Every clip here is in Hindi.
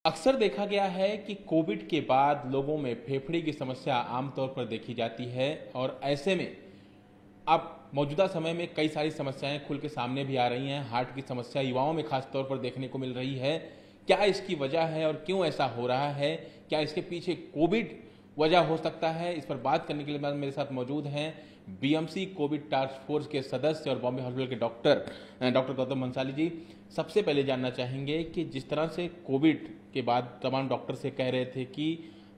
अक्सर देखा गया है कि कोविड के बाद लोगों में फेफड़े की समस्या आमतौर पर देखी जाती है और ऐसे में अब मौजूदा समय में कई सारी समस्याएं खुल के सामने भी आ रही हैं। हार्ट की समस्या युवाओं में खास तौर पर देखने को मिल रही है। क्या इसकी वजह है और क्यों ऐसा हो रहा है? क्या इसके पीछे कोविड वजह हो सकता है? इस पर बात करने के लिए मेरे साथ मौजूद हैं बीएमसी कोविड टास्क फोर्स के सदस्य और बॉम्बे हॉस्पिटल के डॉक्टर गौतम बंसाली जी। सबसे पहले जानना चाहेंगे कि जिस तरह से कोविड के बाद तमाम डॉक्टर से कह रहे थे कि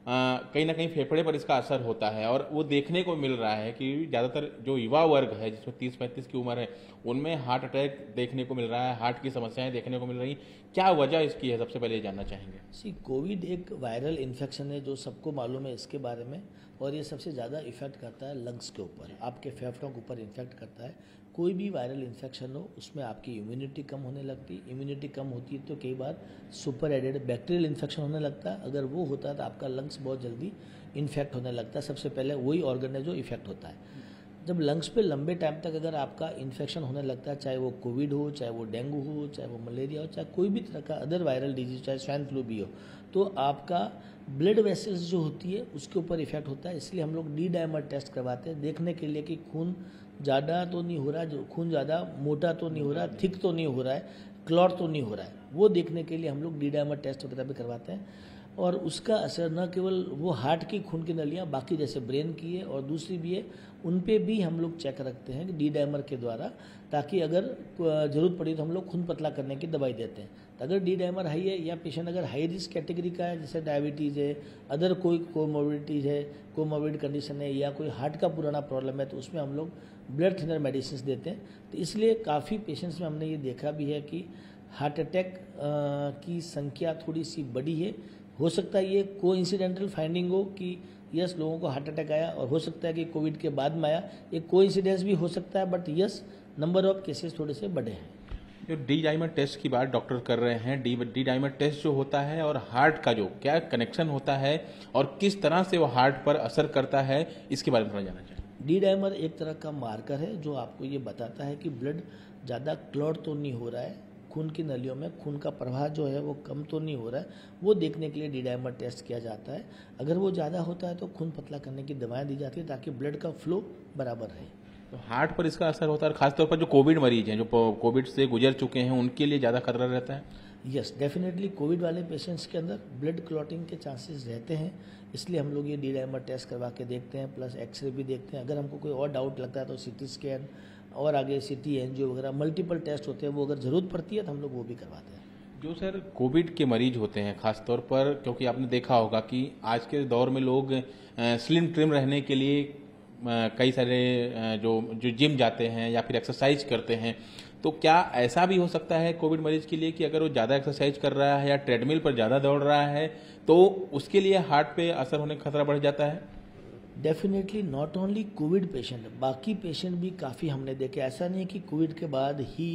कहीं ना कहीं फेफड़े पर इसका असर होता है और वो देखने को मिल रहा है कि ज़्यादातर जो युवा वर्ग है जिसमें 30-35 की उम्र है उनमें हार्ट अटैक देखने को मिल रहा है, हार्ट की समस्याएं देखने को मिल रही। क्या वजह इसकी है, सबसे पहले ये जानना चाहेंगे। कोविड एक वायरल इन्फेक्शन है जो सबको मालूम है इसके बारे में, और ये सबसे ज़्यादा इफेक्ट करता है लंग्स के ऊपर, आपके फेफड़ों के ऊपर इन्फेक्ट करता है। कोई भी वायरल इन्फेक्शन हो उसमें आपकी इम्यूनिटी कम होने लगती है। इम्यूनिटी कम होती है तो कई बार सुपर एडेड बैक्टीरियल इन्फेक्शन होने लगता है। अगर वो होता है तो आपका लंग्स बहुत जल्दी इन्फेक्ट होने लगता है। सबसे पहले वही ऑर्गन है जो इफेक्ट होता है। जब लंग्स पे लंबे टाइम तक अगर आपका इन्फेक्शन होने लगता है, चाहे वो कोविड हो, चाहे वो डेंगू हो, चाहे वो मलेरिया हो, चाहे कोई भी तरह का अदर वायरल डिजीज, चाहे स्वाइन फ्लू भी हो, तो आपका ब्लड वेसल्स जो होती है उसके ऊपर इफेक्ट होता है। इसलिए हम लोग डी डायमर टेस्ट करवाते हैं देखने के लिए कि खून ज़्यादा तो नहीं हो रहा, जो खून ज़्यादा मोटा तो नहीं हो रहा, थिक तो नहीं हो रहा है, क्लॉट तो नहीं हो रहा है। वो देखने के लिए हम लोग डी डायमर टेस्ट वगैरह भी करवाते हैं। और उसका असर न केवल वो हार्ट की खून की नलियाँ, बाकी जैसे ब्रेन की है और दूसरी भी है, उन पे भी हम लोग चेक रखते हैं डी डायमर के द्वारा, ताकि अगर ज़रूरत पड़ी तो हम लोग खून पतला करने की दवाई देते हैं। तो अगर डी डायमर हाई है या पेशेंट अगर हाई रिस्क कैटेगरी का है, जैसे डायबिटीज़ है, अदर कोई कोमोर्बिडिटीज़ है, कोमोर्बिड कंडीशन है, या कोई हार्ट का पुराना प्रॉब्लम है, तो उसमें हम लोग ब्लड थिनर मेडिसिन देते हैं। तो इसलिए काफ़ी पेशेंट्स में हमने ये देखा भी है कि हार्ट अटैक की संख्या थोड़ी सी बढ़ी है। हो सकता है ये कोइंसिडेंटल फाइंडिंग हो कि यस लोगों को हार्ट अटैक आया, और हो सकता है कि कोविड के बाद में आया, एक कोइंसिडेंस भी हो सकता है, but yes number of cases थोड़े से बढ़े हैं। जो डी डाइमर टेस्ट की बात डॉक्टर कर रहे हैं, डी डाइमर टेस्ट जो होता है और हार्ट का जो क्या कनेक्शन होता है और किस तरह से वो हार्ट पर असर करता है, इसके बारे में थोड़ा जानना चाहिए। डी डायमर एक तरह का मार्कर है जो आपको ये बताता है कि ब्लड ज़्यादा क्लॉट तो नहीं हो रहा है, खून की नलियों में खून का प्रवाह जो है वो कम तो नहीं हो रहा है। वो देखने के लिए डी डायमर टेस्ट किया जाता है। अगर वो ज़्यादा होता है तो खून पतला करने की दवाएं दी जाती है ताकि ब्लड का फ्लो बराबर रहे। तो हार्ट पर इसका असर होता है, खासतौर पर जो कोविड मरीज हैं, जो कोविड से गुजर चुके हैं, उनके लिए ज़्यादा खतरा रहता है। यस डेफिनेटली कोविड वाले पेशेंट्स के अंदर ब्लड क्लॉटिंग के चांसेस रहते हैं, इसलिए हम लोग ये डी डायमर टेस्ट करवा के देखते हैं, प्लस एक्सरे भी देखते हैं। अगर हमको कोई और डाउट लगता है तो सीटी स्कैन और आगे सिटी एनजीओ वगैरह मल्टीपल टेस्ट होते हैं, वो अगर ज़रूरत पड़ती है तो हम लोग वो भी करवाते हैं। जो सर कोविड के मरीज होते हैं खासतौर पर, क्योंकि आपने देखा होगा कि आज के दौर में लोग स्लिम ट्रिम रहने के लिए कई सारे जो जिम जाते हैं या फिर एक्सरसाइज करते हैं, तो क्या ऐसा भी हो सकता है कोविड मरीज के लिए कि अगर वो ज़्यादा एक्सरसाइज कर रहा है या ट्रेडमिल पर ज़्यादा दौड़ रहा है तो उसके लिए हार्ट पे असर होने का खतरा बढ़ जाता है? Definitely not only Covid patient, बाकी पेशेंट भी काफ़ी हमने देखे। ऐसा नहीं है कि कोविड के बाद ही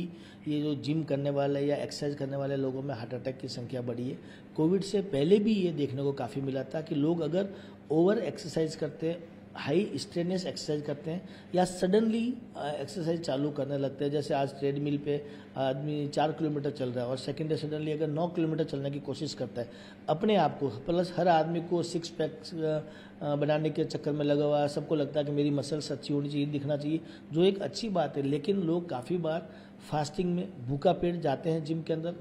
ये जो जिम करने वाले या एक्सरसाइज करने वाले लोगों में हार्ट अटैक की संख्या बढ़ी है। कोविड से पहले भी ये देखने को काफ़ी मिला था कि लोग अगर ओवर एक्सरसाइज करते हैं, हाई स्ट्रेनियस एक्सरसाइज करते हैं, या सडनली एक्सरसाइज चालू करने लगते हैं, जैसे आज ट्रेडमिल पे आदमी 4 किलोमीटर चल रहा है और सेकेंड डे सडनली अगर 9 किलोमीटर चलने की कोशिश करता है अपने आप को, प्लस हर आदमी को 6 पैक्स बनाने के चक्कर में लगा हुआ है, सबको लगता है कि मेरी मसल्स अच्छी होनी चाहिए, दिखना चाहिए, जो एक अच्छी बात है। लेकिन लोग काफ़ी बार फास्टिंग में भूखा पेट जाते हैं जिम के अंदर,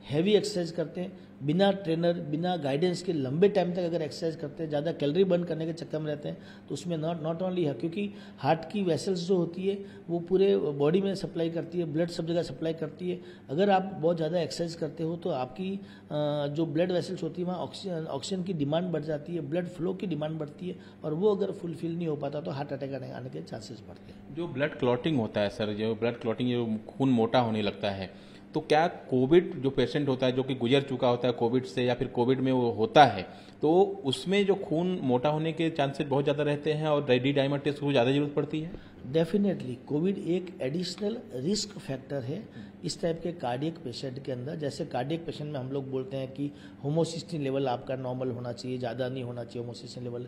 हैवी एक्सरसाइज करते हैं, बिना ट्रेनर बिना गाइडेंस के लंबे टाइम तक अगर एक्सरसाइज करते हैं, ज़्यादा कैलोरी बर्न करने के चक्कर में रहते हैं, तो उसमें नॉट ओनली है, क्योंकि हार्ट की वेसल्स जो होती है वो पूरे बॉडी में सप्लाई करती है, ब्लड सब जगह सप्लाई करती है। अगर आप बहुत ज़्यादा एक्सरसाइज करते हो तो आपकी जो ब्लड वेसल्स होती है वहाँ ऑक्सीजन की डिमांड बढ़ जाती है, ब्लड फ्लो की डिमांड बढ़ती है, और वो अगर फुलफिल नहीं हो पाता तो हार्ट अटैक आने के चांसेस बढ़ते हैं। जो ब्लड क्लॉटिंग होता है सर, जो ब्लड क्लॉटिंग, जो खून मोटा होने लगता है, तो क्या कोविड जो पेशेंट होता है जो कि गुजर चुका होता है कोविड से या फिर कोविड में वो होता है, तो उसमें जो खून मोटा होने के चांसेस बहुत ज़्यादा रहते हैं और डी डायमर टेस्ट को ज़्यादा जरूरत पड़ती है? डेफिनेटली कोविड एक एडिशनल रिस्क फैक्टर है इस टाइप के कार्डियक पेशेंट के अंदर। जैसे कार्डियक पेशेंट में हम लोग बोलते हैं कि होमोसिस्टिन लेवल आपका नॉर्मल होना चाहिए, ज़्यादा नहीं होना चाहिए होमोसिस्टिन लेवल।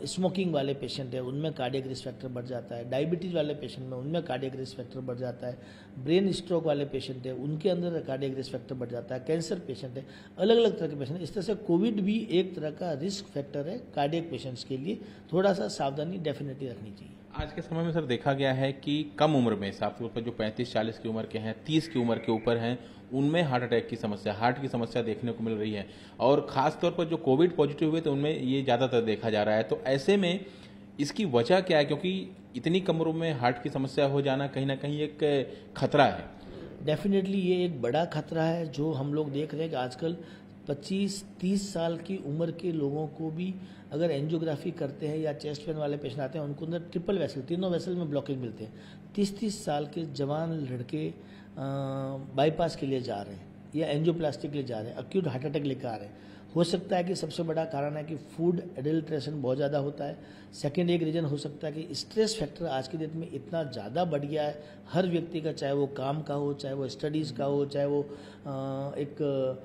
स्मोकिंग वाले पेशेंट है उनमें कार्डियक रिस्क फैक्टर बढ़ जाता है। डायबिटीज़ वाले पेशेंट में उनमें कार्डियक रिस्क फैक्टर बढ़ जाता है। ब्रेन स्ट्रोक वाले पेशेंट है उनके अंदर कार्डियक रिस्क फैक्टर बढ़ जाता है। कैंसर पेशेंट है, अलग अलग तरह के पेशेंट। इस तरह से कोविड भी एक तरह का रिस्क फैक्टर है कार्डियक पेशेंट्स के लिए। थोड़ा सा सावधानी डेफिनेटली रखनी चाहिए। आज के समय में सर देखा गया है कि कम उम्र में, साफ तौर पर जो 35-40 की उम्र के हैं, 30 की उम्र के ऊपर हैं, उनमें हार्ट अटैक की समस्या, हार्ट की समस्या देखने को मिल रही है। और खास तौर पर जो कोविड पॉजिटिव हुए तो उनमें ये ज़्यादातर देखा जा रहा है। तो ऐसे में इसकी वजह क्या है? क्योंकि इतनी कम उम्र में हार्ट की समस्या हो जाना कहीं ना कहीं एक खतरा है। डेफिनेटली ये एक बड़ा खतरा है जो हम लोग देख रहे हैं कि आजकल 25-30 साल की उम्र के लोगों को भी अगर एंजियोग्राफी करते हैं या चेस्ट पेन वाले पेशेंट आते हैं उनको अंदर ट्रिपल वेसल, तीनों वेसल में ब्लॉकेज मिलते हैं। 30-30 साल के जवान लड़के बाईपास के लिए जा रहे हैं या एंजियोप्लास्टी के लिए जा रहे हैं, अक्यूट हार्ट अटैक लेकर आ रहे हैं। हो सकता है कि सबसे बड़ा कारण है कि फूड एडल्ट्रेशन बहुत ज़्यादा होता है। सेकेंड एक रीज़न हो सकता है कि स्ट्रेस फैक्टर आज की डेट में इतना ज़्यादा बढ़ गया है हर व्यक्ति का, चाहे वो काम का हो, चाहे वो स्टडीज़ का हो, चाहे वो एक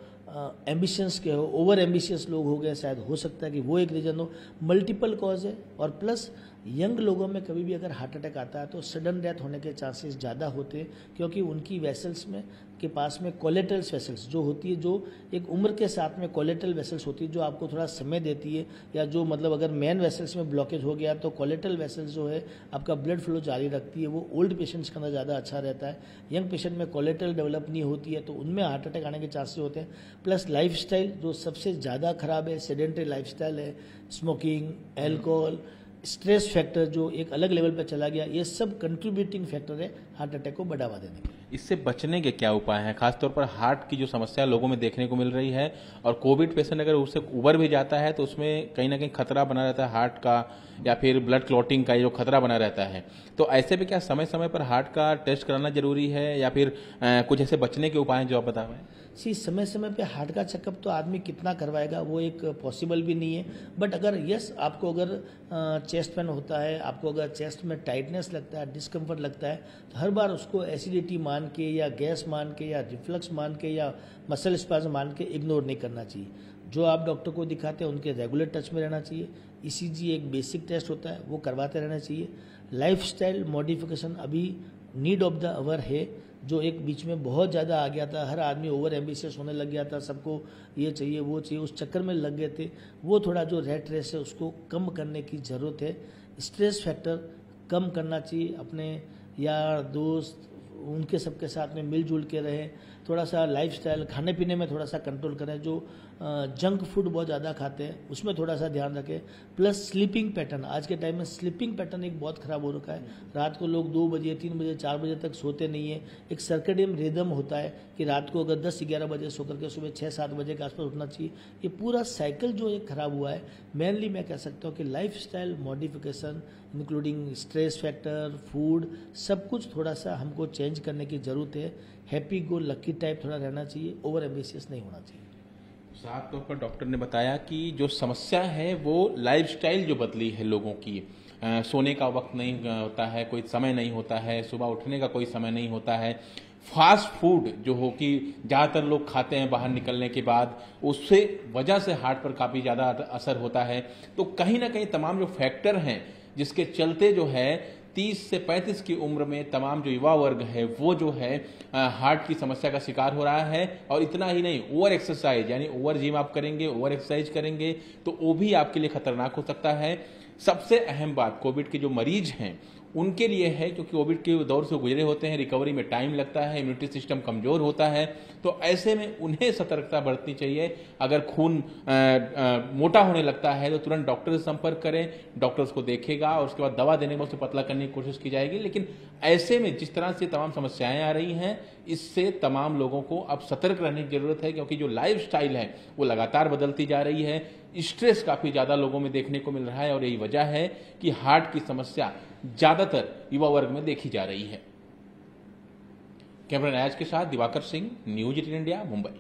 एम्बिशंस के हो, ओवर एम्बिशियस लोग हो गए शायद, हो सकता है कि वो एक रीज़न हो। मल्टीपल कॉज है। और प्लस यंग लोगों में कभी भी अगर हार्ट अटैक आता है तो सडन डेथ होने के चांसेस ज़्यादा होते हैं क्योंकि उनकी वेसल्स में के पास में कोलेटरल्स वेसल्स जो होती है, जो एक उम्र के साथ में कोलेटरल वेसल्स होती है जो आपको थोड़ा समय देती है, या जो मतलब अगर मेन वेसल्स में ब्लॉकेज हो गया तो कोलेटरल वेसल्स जो है आपका ब्लड फ्लो जारी रखती है। वो ओल्ड पेशेंट्स के अंदर ज़्यादा अच्छा रहता है। यंग पेशेंट में कोलेटरल डेवलप नहीं होती है तो उनमें हार्ट अटैक आने के चांसेस होते हैं। प्लस लाइफस्टाइल जो सबसे ज़्यादा खराब है, सेडेंटरी लाइफस्टाइल है, स्मोकिंग, एल्कोहल, स्ट्रेस फैक्टर जो एक अलग लेवल पर चला गया, ये सब कंट्रीब्यूटिंग फैक्टर है हार्ट अटैक को बढ़ावा देने के। इससे बचने के क्या उपाय हैं? खासतौर पर हार्ट की जो समस्या लोगों में देखने को मिल रही है और कोविड पेशेंट अगर उससे उबर भी जाता है तो उसमें कहीं ना कहीं खतरा बना रहता है हार्ट का, या फिर ब्लड क्लॉटिंग का जो खतरा बना रहता है। तो ऐसे में क्या समय समय पर हार्ट का टेस्ट कराना जरूरी है या फिर कुछ ऐसे बचने के उपाय हैं जो आप बता रहे हैं? समय समय पे हार्ट का चेकअप तो आदमी कितना करवाएगा वो एक पॉसिबल भी नहीं है। बट अगर आपको अगर चेस्ट पेन होता है, आपको अगर चेस्ट में टाइटनेस लगता है, डिस्कम्फर्ट लगता है, तो हर बार उसको एसिडिटी मान के या गैस मान के या रिफ्लक्स मान के या मसल स्पाज्म मान के इग्नोर नहीं करना चाहिए। जो आप डॉक्टर को दिखाते हैं उनके रेगुलर टच में रहना चाहिए। ECG एक बेसिक टेस्ट होता है, वो करवाते रहना चाहिए। लाइफस्टाइल मॉडिफिकेशन अभी नीड ऑफ द आवर है, जो एक बीच में बहुत ज़्यादा आ गया था। हर आदमी ओवर एम्बिशियस होने लग गया था, सबको ये चाहिए वो चाहिए, उस चक्कर में लग गए थे। वो थोड़ा जो रेट रेस है उसको कम करने की ज़रूरत है। स्ट्रेस फैक्टर कम करना चाहिए। अपने यार दोस्त उनके सबके साथ में मिलजुल के रहें। थोड़ा सा लाइफस्टाइल खाने पीने में थोड़ा सा कंट्रोल करें। जो जंक फूड बहुत ज़्यादा खाते हैं उसमें थोड़ा सा ध्यान रखें। प्लस स्लीपिंग पैटर्न, आज के टाइम में स्लीपिंग पैटर्न एक बहुत ख़राब हो रखा है। रात को लोग 2 बजे 3 बजे 4 बजे तक सोते नहीं है। एक सर्केडियन रिदम होता है कि रात को अगर 10-11 बजे सो करके सुबह 6-7 बजे के आसपास उठना चाहिए। ये पूरा साइकिल जो एक ख़राब हुआ है, मेनली मैं कह सकता हूँ कि lifestyle modification including stress factor, food, सब कुछ थोड़ा सा हमको चेंज करने की ज़रूरत है। हैप्पी गो लकी टाइप थोड़ा रहना चाहिए, ओवर एम्बिशियस नहीं होना चाहिए। साफ तौर पर डॉक्टर ने बताया कि जो समस्या है वो लाइफस्टाइल जो बदली है लोगों की। सोने का वक्त नहीं होता है, कोई समय नहीं होता है, सुबह उठने का कोई समय नहीं होता है। फास्ट फूड जो हो कि ज़्यादातर लोग खाते हैं बाहर निकलने के बाद, उससे वजह से हार्ट पर काफ़ी ज़्यादा असर होता है। तो कहीं ना कहीं तमाम जो फैक्टर हैं जिसके चलते जो है 30 से 35 की उम्र में तमाम जो युवा वर्ग है वो जो है हार्ट की समस्या का शिकार हो रहा है। और इतना ही नहीं, ओवर एक्सरसाइज यानी ओवर जिम आप करेंगे, ओवर एक्सरसाइज करेंगे तो वो भी आपके लिए खतरनाक हो सकता है। सबसे अहम बात कोविड के जो मरीज हैं उनके लिए है, क्योंकि कोविड के दौर से गुजरे होते हैं, रिकवरी में टाइम लगता है, इम्यूनिटी सिस्टम कमजोर होता है। तो ऐसे में उन्हें सतर्कता बरतनी चाहिए। अगर खून मोटा होने लगता है तो तुरंत डॉक्टर से संपर्क करें, डॉक्टर उसको देखेगा और उसके बाद दवा देने में उसे पतला करने की कोशिश की जाएगी। लेकिन ऐसे में जिस तरह से तमाम समस्याएं आ रही हैं, इससे तमाम लोगों को अब सतर्क रहने की जरूरत है, क्योंकि जो लाइफ स्टाइल है वो लगातार बदलती जा रही है। स्ट्रेस काफी ज्यादा लोगों में देखने को मिल रहा है और यही वजह है कि हार्ट की समस्या ज्यादातर युवा वर्ग में देखी जा रही है। कैमरा नायज के साथ दिवाकर सिंह, न्यूज 18 इंडिया, मुंबई।